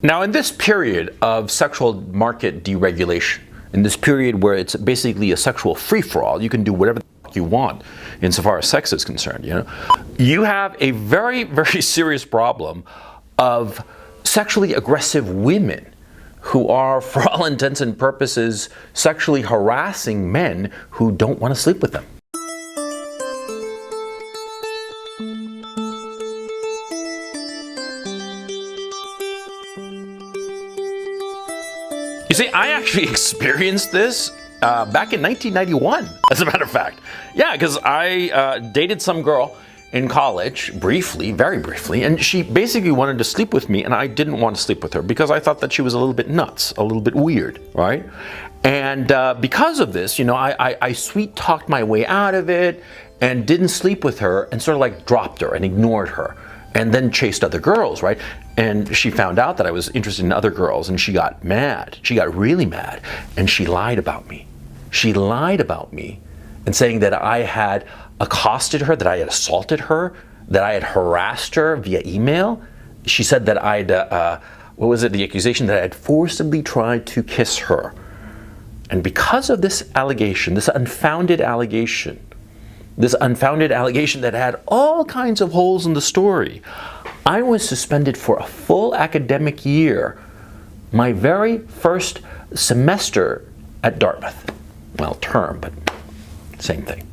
Now, in this period of sexual market deregulation, in this period where it's basically a sexual free-for-all, you can do whatever the fuck you want insofar as sex is concerned, you have a very, very serious problem of sexually aggressive women who are, for all intents and purposes, sexually harassing men who don't want to sleep with them. You see, I actually experienced this back in 1991, as a matter of fact. Yeah, because I dated some girl in college, briefly, very briefly, and she basically wanted to sleep with me, and I didn't want to sleep with her because I thought that she was a little bit nuts, a little bit weird, right? And because of this, I sweet-talked my way out of it and didn't sleep with her and sort of like dropped her and ignored her and then chased other girls, right? And she found out that I was interested in other girls, and she got mad. She got really mad, and she lied about me. She lied about me and saying that I had accosted her, that I had assaulted her, that I had harassed her via email. She said that I'd, the accusation that I had forcibly tried to kiss her. And because of this allegation, this unfounded allegation that had all kinds of holes in the story, I was suspended for a full academic year, my very first semester at Dartmouth. Well, term, but same thing.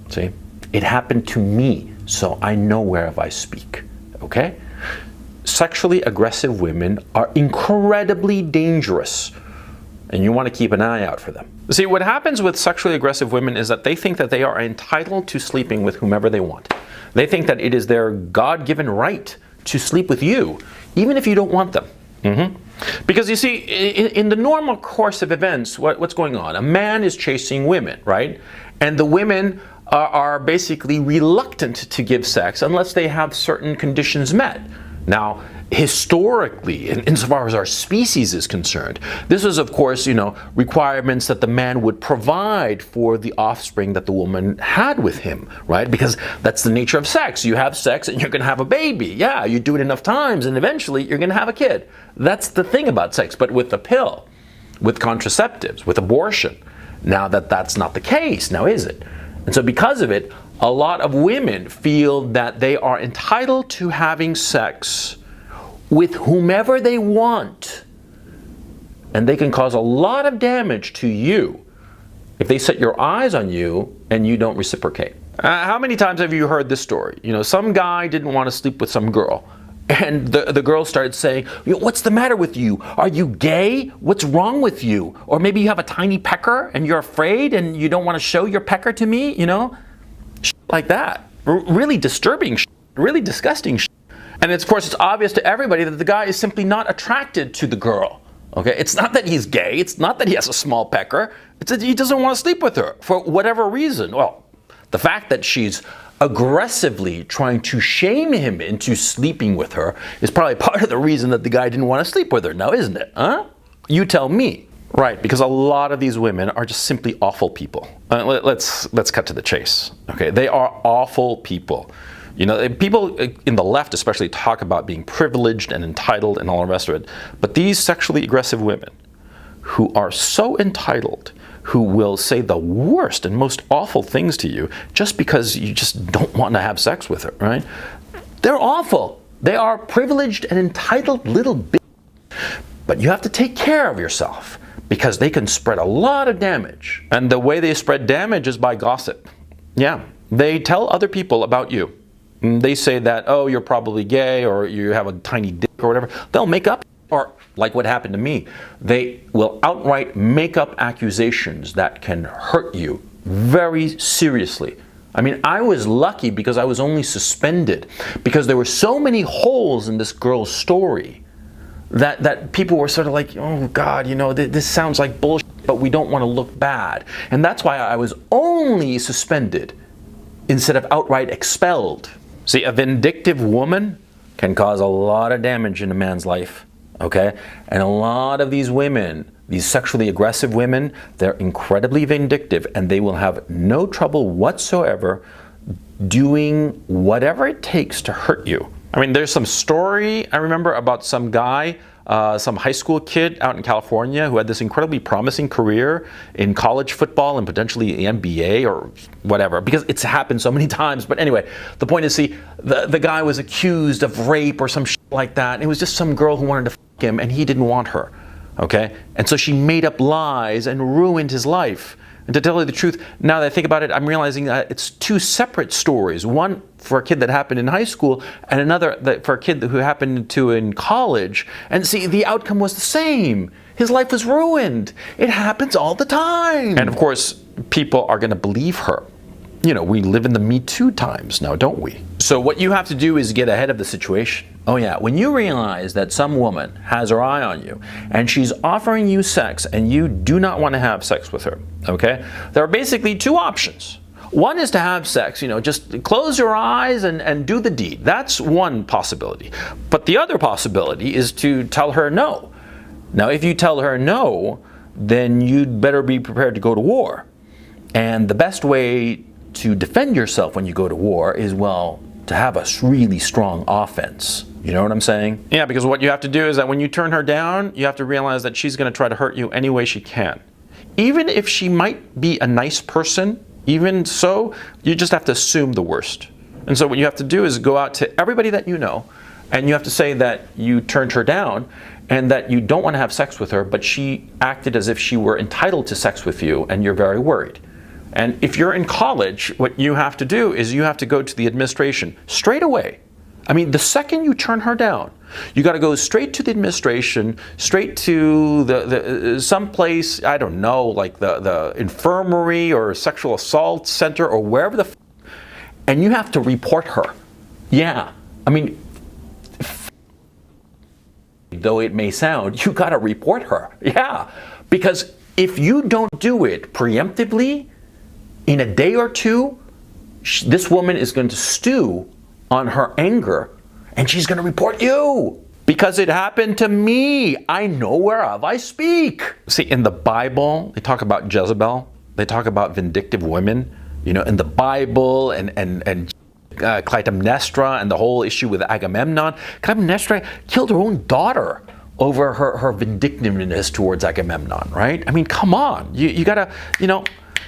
See? It happened to me, so I know whereof I speak, okay? Sexually aggressive women are incredibly dangerous, and you want to keep an eye out for them. See, what happens with sexually aggressive women is that they think that they are entitled to sleeping with whomever they want. They think that it is their God-given right to sleep with you, even if you don't want them. Because you see, in the normal course of events, what's going on? A man is chasing women, right? And the women are basically reluctant to give sex unless they have certain conditions met. Now, historically, insofar as our species is concerned, this is, of course, requirements that the man would provide for the offspring that the woman had with him, right? Because that's the nature of sex. You have sex and you're going to have a baby. Yeah, you do it enough times and eventually you're going to have a kid. That's the thing about sex. But with the pill, with contraceptives, with abortion, now that's not the case, now is it? And so because of it, a lot of women feel that they are entitled to having sex with whomever they want. And they can cause a lot of damage to you if they set your eyes on you and you don't reciprocate. How many times have you heard this story? Some guy didn't want to sleep with some girl. And the girl started saying, what's the matter with you? Are you gay? What's wrong with you? Or maybe you have a tiny pecker and you're afraid and you don't want to show your pecker to me, Shit like that. Really disturbing shit, really disgusting shit. And of course, it's obvious to everybody that the guy is simply not attracted to the girl. Okay? It's not that he's gay. It's not that he has a small pecker. It's that he doesn't want to sleep with her for whatever reason. Well, the fact that she's aggressively trying to shame him into sleeping with her is probably part of the reason that the guy didn't want to sleep with her now, isn't it? Huh? You tell me. Right, because a lot of these women are just simply awful people. Let's cut to the chase. Okay, they are awful people. People in the left especially talk about being privileged and entitled and all the rest of it. But these sexually aggressive women who are so entitled, who will say the worst and most awful things to you just because you just don't want to have sex with her, right? They're awful. They are privileged and entitled little bitches. But you have to take care of yourself because they can spread a lot of damage. And the way they spread damage is by gossip. Yeah, they tell other people about you. They say that, oh, you're probably gay or you have a tiny dick or whatever. They'll make up, or like what happened to me, they will outright make up accusations that can hurt you very seriously. I mean, I was lucky because I was only suspended because there were so many holes in this girl's story that people were sort of like, oh God, this sounds like bullshit, but we don't want to look bad. And that's why I was only suspended instead of outright expelled. See, a vindictive woman can cause a lot of damage in a man's life, okay? And a lot of these women, these sexually aggressive women, they're incredibly vindictive and they will have no trouble whatsoever doing whatever it takes to hurt you. I mean, there's some story I remember about some guy some high school kid out in California who had this incredibly promising career in college football and potentially the NBA or whatever, because it's happened so many times. But anyway, the point is, see, the guy was accused of rape or some shit like that. And it was just some girl who wanted to fuck him, and he didn't want her. Okay? And so she made up lies and ruined his life. And to tell you the truth, now that I think about it, I'm realizing that it's two separate stories. One for a kid that happened in high school, and another for a kid who happened to in college. And see, the outcome was the same. His life was ruined. It happens all the time. And of course, people are going to believe her. You know, we live in the Me Too times now, don't we? So what you have to do is get ahead of the situation. Oh yeah, when you realize that some woman has her eye on you and she's offering you sex and you do not want to have sex with her, okay? There are basically two options. One is to have sex, you know, just close your eyes and do the deed. That's one possibility. But the other possibility is to tell her no. Now, if you tell her no, then you'd better be prepared to go to war. And the best way to defend yourself when you go to war is, well, to have a really strong offense. You know what I'm saying? Yeah, because what you have to do is that when you turn her down, you have to realize that she's going to try to hurt you any way she can. Even if she might be a nice person, even so, you just have to assume the worst. And so what you have to do is go out to everybody that you know, and you have to say that you turned her down and that you don't want to have sex with her, but she acted as if she were entitled to sex with you, and you're very worried. And if you're in college, what you have to do is you have to go to the administration straight away. I mean, the second you turn her down, you got to go straight to the administration, straight to the someplace, I don't know, like the infirmary or sexual assault center or wherever the and you have to report her. Yeah, I mean, though it may sound, you got to report her. Yeah, because if you don't do it preemptively, in a day or two, this woman is going to stew on her anger, and she's going to report you. Because it happened to me. I know whereof I speak. See, in the Bible, they talk about Jezebel. They talk about vindictive women. You know, in the Bible, and Clytemnestra, and the whole issue with Agamemnon. Clytemnestra killed her own daughter over her vindictiveness towards Agamemnon, right? I mean, come on. You got to, you know,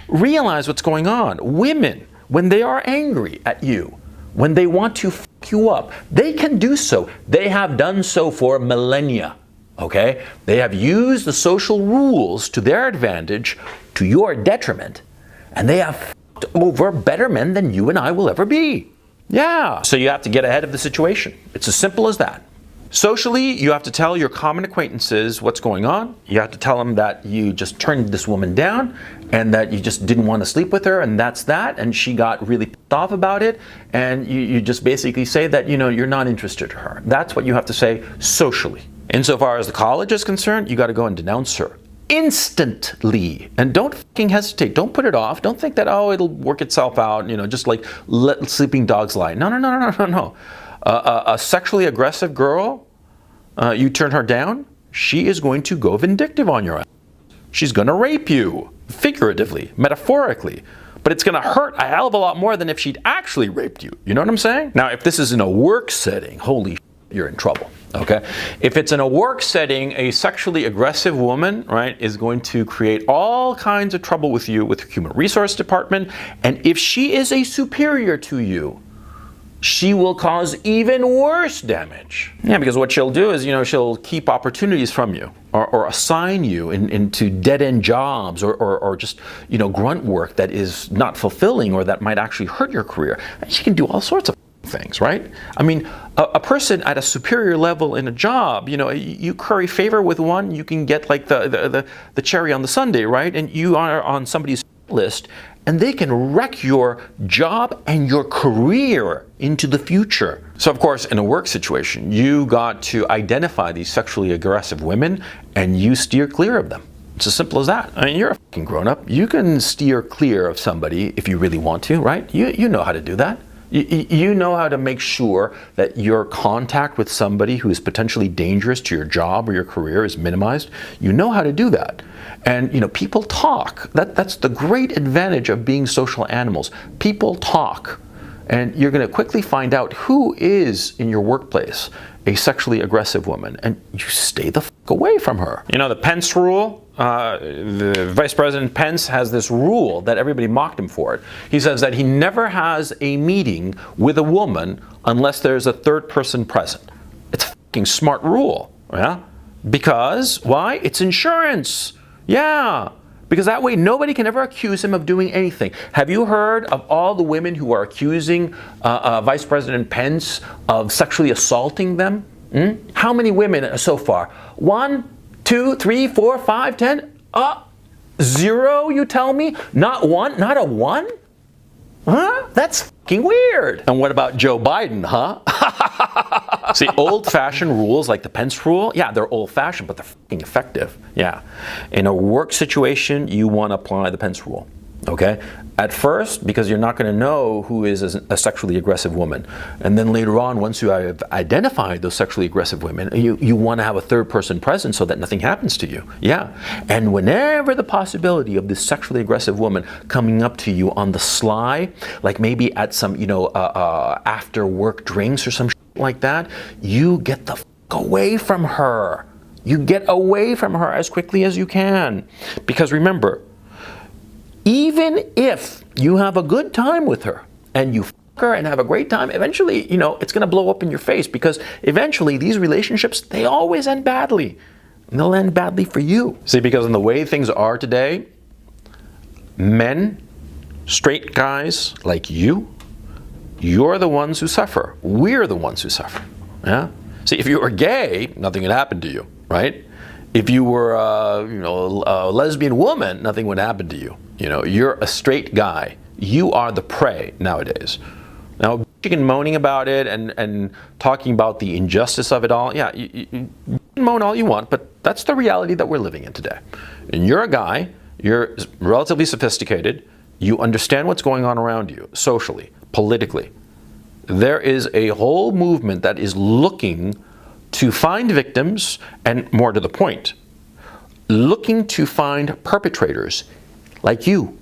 realize what's going on. Women, when they are angry at you, when they want to fuck you up, they can do so. They have done so for millennia, okay? They have used the social rules to their advantage, to your detriment, and they have fucked over better men than you and I will ever be. Yeah. So you have to get ahead of the situation. It's as simple as that. Socially, you have to tell your common acquaintances what's going on. You have to tell them that you just turned this woman down and that you just didn't want to sleep with her, and that's that, and she got really pissed off about it, and you just basically say that, you know, you're not interested in her. That's what you have to say socially. Insofar as the college is concerned, you got to go and denounce her instantly. And don't fucking hesitate. Don't put it off. Don't think that, oh, it'll work itself out, you know, just like let sleeping dogs lie. No. A sexually aggressive girl, you turn her down, she is going to go vindictive on your ass. She's going to rape you, figuratively, metaphorically. But it's going to hurt a hell of a lot more than if she'd actually raped you. You know what I'm saying? Now, if this is in a work setting, holy shit, you're in trouble, okay? If it's in a work setting, a sexually aggressive woman, right, is going to create all kinds of trouble with you with the human resource department. And if she is a superior to you, she will cause even worse damage. Yeah, because what she'll do is, you know, she'll keep opportunities from you or assign you into dead-end jobs or just, you know, grunt work that is not fulfilling or that might actually hurt your career. And she can do all sorts of things, right? I mean, a person at a superior level in a job, you know, you curry favor with one, you can get like the cherry on the sundae, right? And you are on somebody's list, and they can wreck your job and your career into the future. So of course, in a work situation, you got to identify these sexually aggressive women and you steer clear of them. It's as simple as that. I mean, you're a fucking grown-up. You can steer clear of somebody if you really want to, right? You know how to do that. You know how to make sure that your contact with somebody who is potentially dangerous to your job or your career is minimized. You know how to do that. And, you know, people talk. That's the great advantage of being social animals. People talk. And you're going to quickly find out who is in your workplace a sexually aggressive woman, and you stay the fuck away from her. You know, the Pence rule, the Vice President Pence has this rule that everybody mocked him for it. He says that he never has a meeting with a woman unless there's a third person present. It's a fucking smart rule, yeah? Because, why? It's insurance. Yeah. Because that way nobody can ever accuse him of doing anything. Have you heard of all the women who are accusing Vice President Pence of sexually assaulting them? How many women so far? 1, 2, 3, 4, 5, 10? 0, you tell me? Not one? Not a one? Huh? That's fucking weird. And what about Joe Biden, huh? See, old-fashioned rules like the Pence rule, yeah, they're old-fashioned, but they're fucking effective. Yeah. In a work situation, you want to apply the Pence rule. Okay? At first, because you're not going to know who is a sexually aggressive woman. And then later on, once you have identified those sexually aggressive women, you want to have a third person present so that nothing happens to you. Yeah. And whenever the possibility of this sexually aggressive woman coming up to you on the sly, like maybe at some, after work drinks or some shit like that, you get the fuck away from her. You get away from her as quickly as you can. Because remember, even if you have a good time with her and you fuck her and have a great time, eventually, it's going to blow up in your face, because eventually these relationships, they always end badly. And they'll end badly for you. See, because in the way things are today, men, straight guys like you're the ones who suffer. We're the ones who suffer. Yeah? See, if you were gay, nothing would happen to you, right? If you were, a lesbian woman, nothing would happen to you. You're a straight guy. You are the prey nowadays. Now, bitching and moaning about it and talking about the injustice of it all, yeah, you can moan all you want, but that's the reality that we're living in today. And you're a guy, you're relatively sophisticated, you understand what's going on around you, socially, politically. There is a whole movement that is looking to find victims, and more to the point, looking to find perpetrators like you,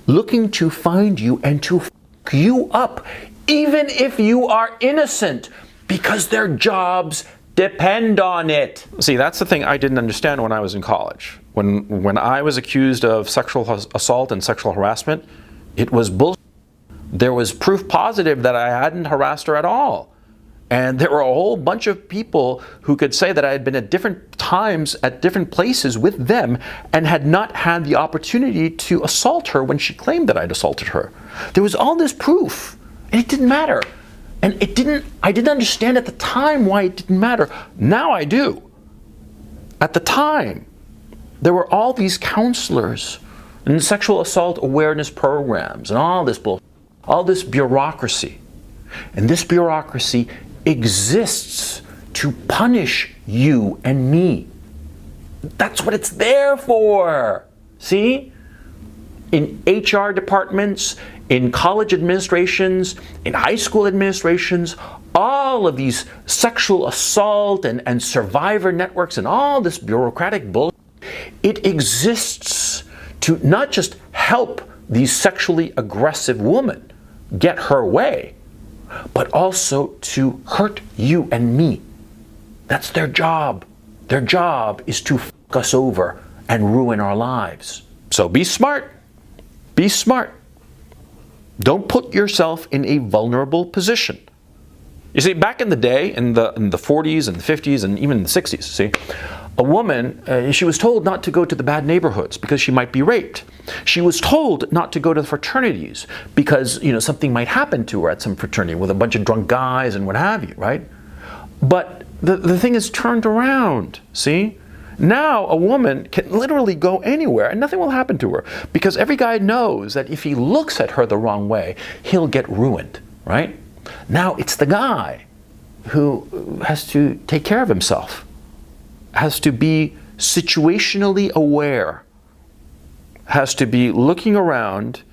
looking to find you and to f*** you up, even if you are innocent, because their jobs depend on it. See, that's the thing I didn't understand when I was in college. When I was accused of sexual assault and sexual harassment, it was bullshit. There was proof positive that I hadn't harassed her at all. And there were a whole bunch of people who could say that I had been at different times at different places with them and had not had the opportunity to assault her when she claimed that I'd assaulted her. There was all this proof, and it didn't matter. And I didn't understand at the time why it didn't matter. Now I do. At the time, there were all these counselors and sexual assault awareness programs and all this bureaucracy. And this bureaucracy exists to punish you and me. That's what it's there for. See? In HR departments, in college administrations, in high school administrations, all of these sexual assault and survivor networks and all this bureaucratic bullshit, it exists to not just help these sexually aggressive women get her way, but also to hurt you and me. That's their job. Their job is to fuck us over and ruin our lives. So be smart. Be smart. Don't put yourself in a vulnerable position. You see, back in the day, in the 40s and the 50s and even the 60s, see, a woman, she was told not to go to the bad neighborhoods because she might be raped. She was told not to go to the fraternities because, something might happen to her at some fraternity with a bunch of drunk guys and what have you, right? But the thing is turned around, see? Now a woman can literally go anywhere and nothing will happen to her because every guy knows that if he looks at her the wrong way, he'll get ruined, right? Now it's the guy who has to take care of himself, has to be situationally aware, has to be looking around,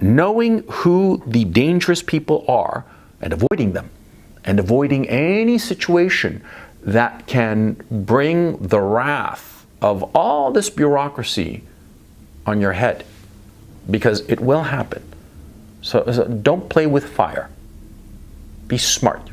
knowing who the dangerous people are and avoiding them, and avoiding any situation that can bring the wrath of all this bureaucracy on your head, because it will happen. So don't play with fire. Be smart.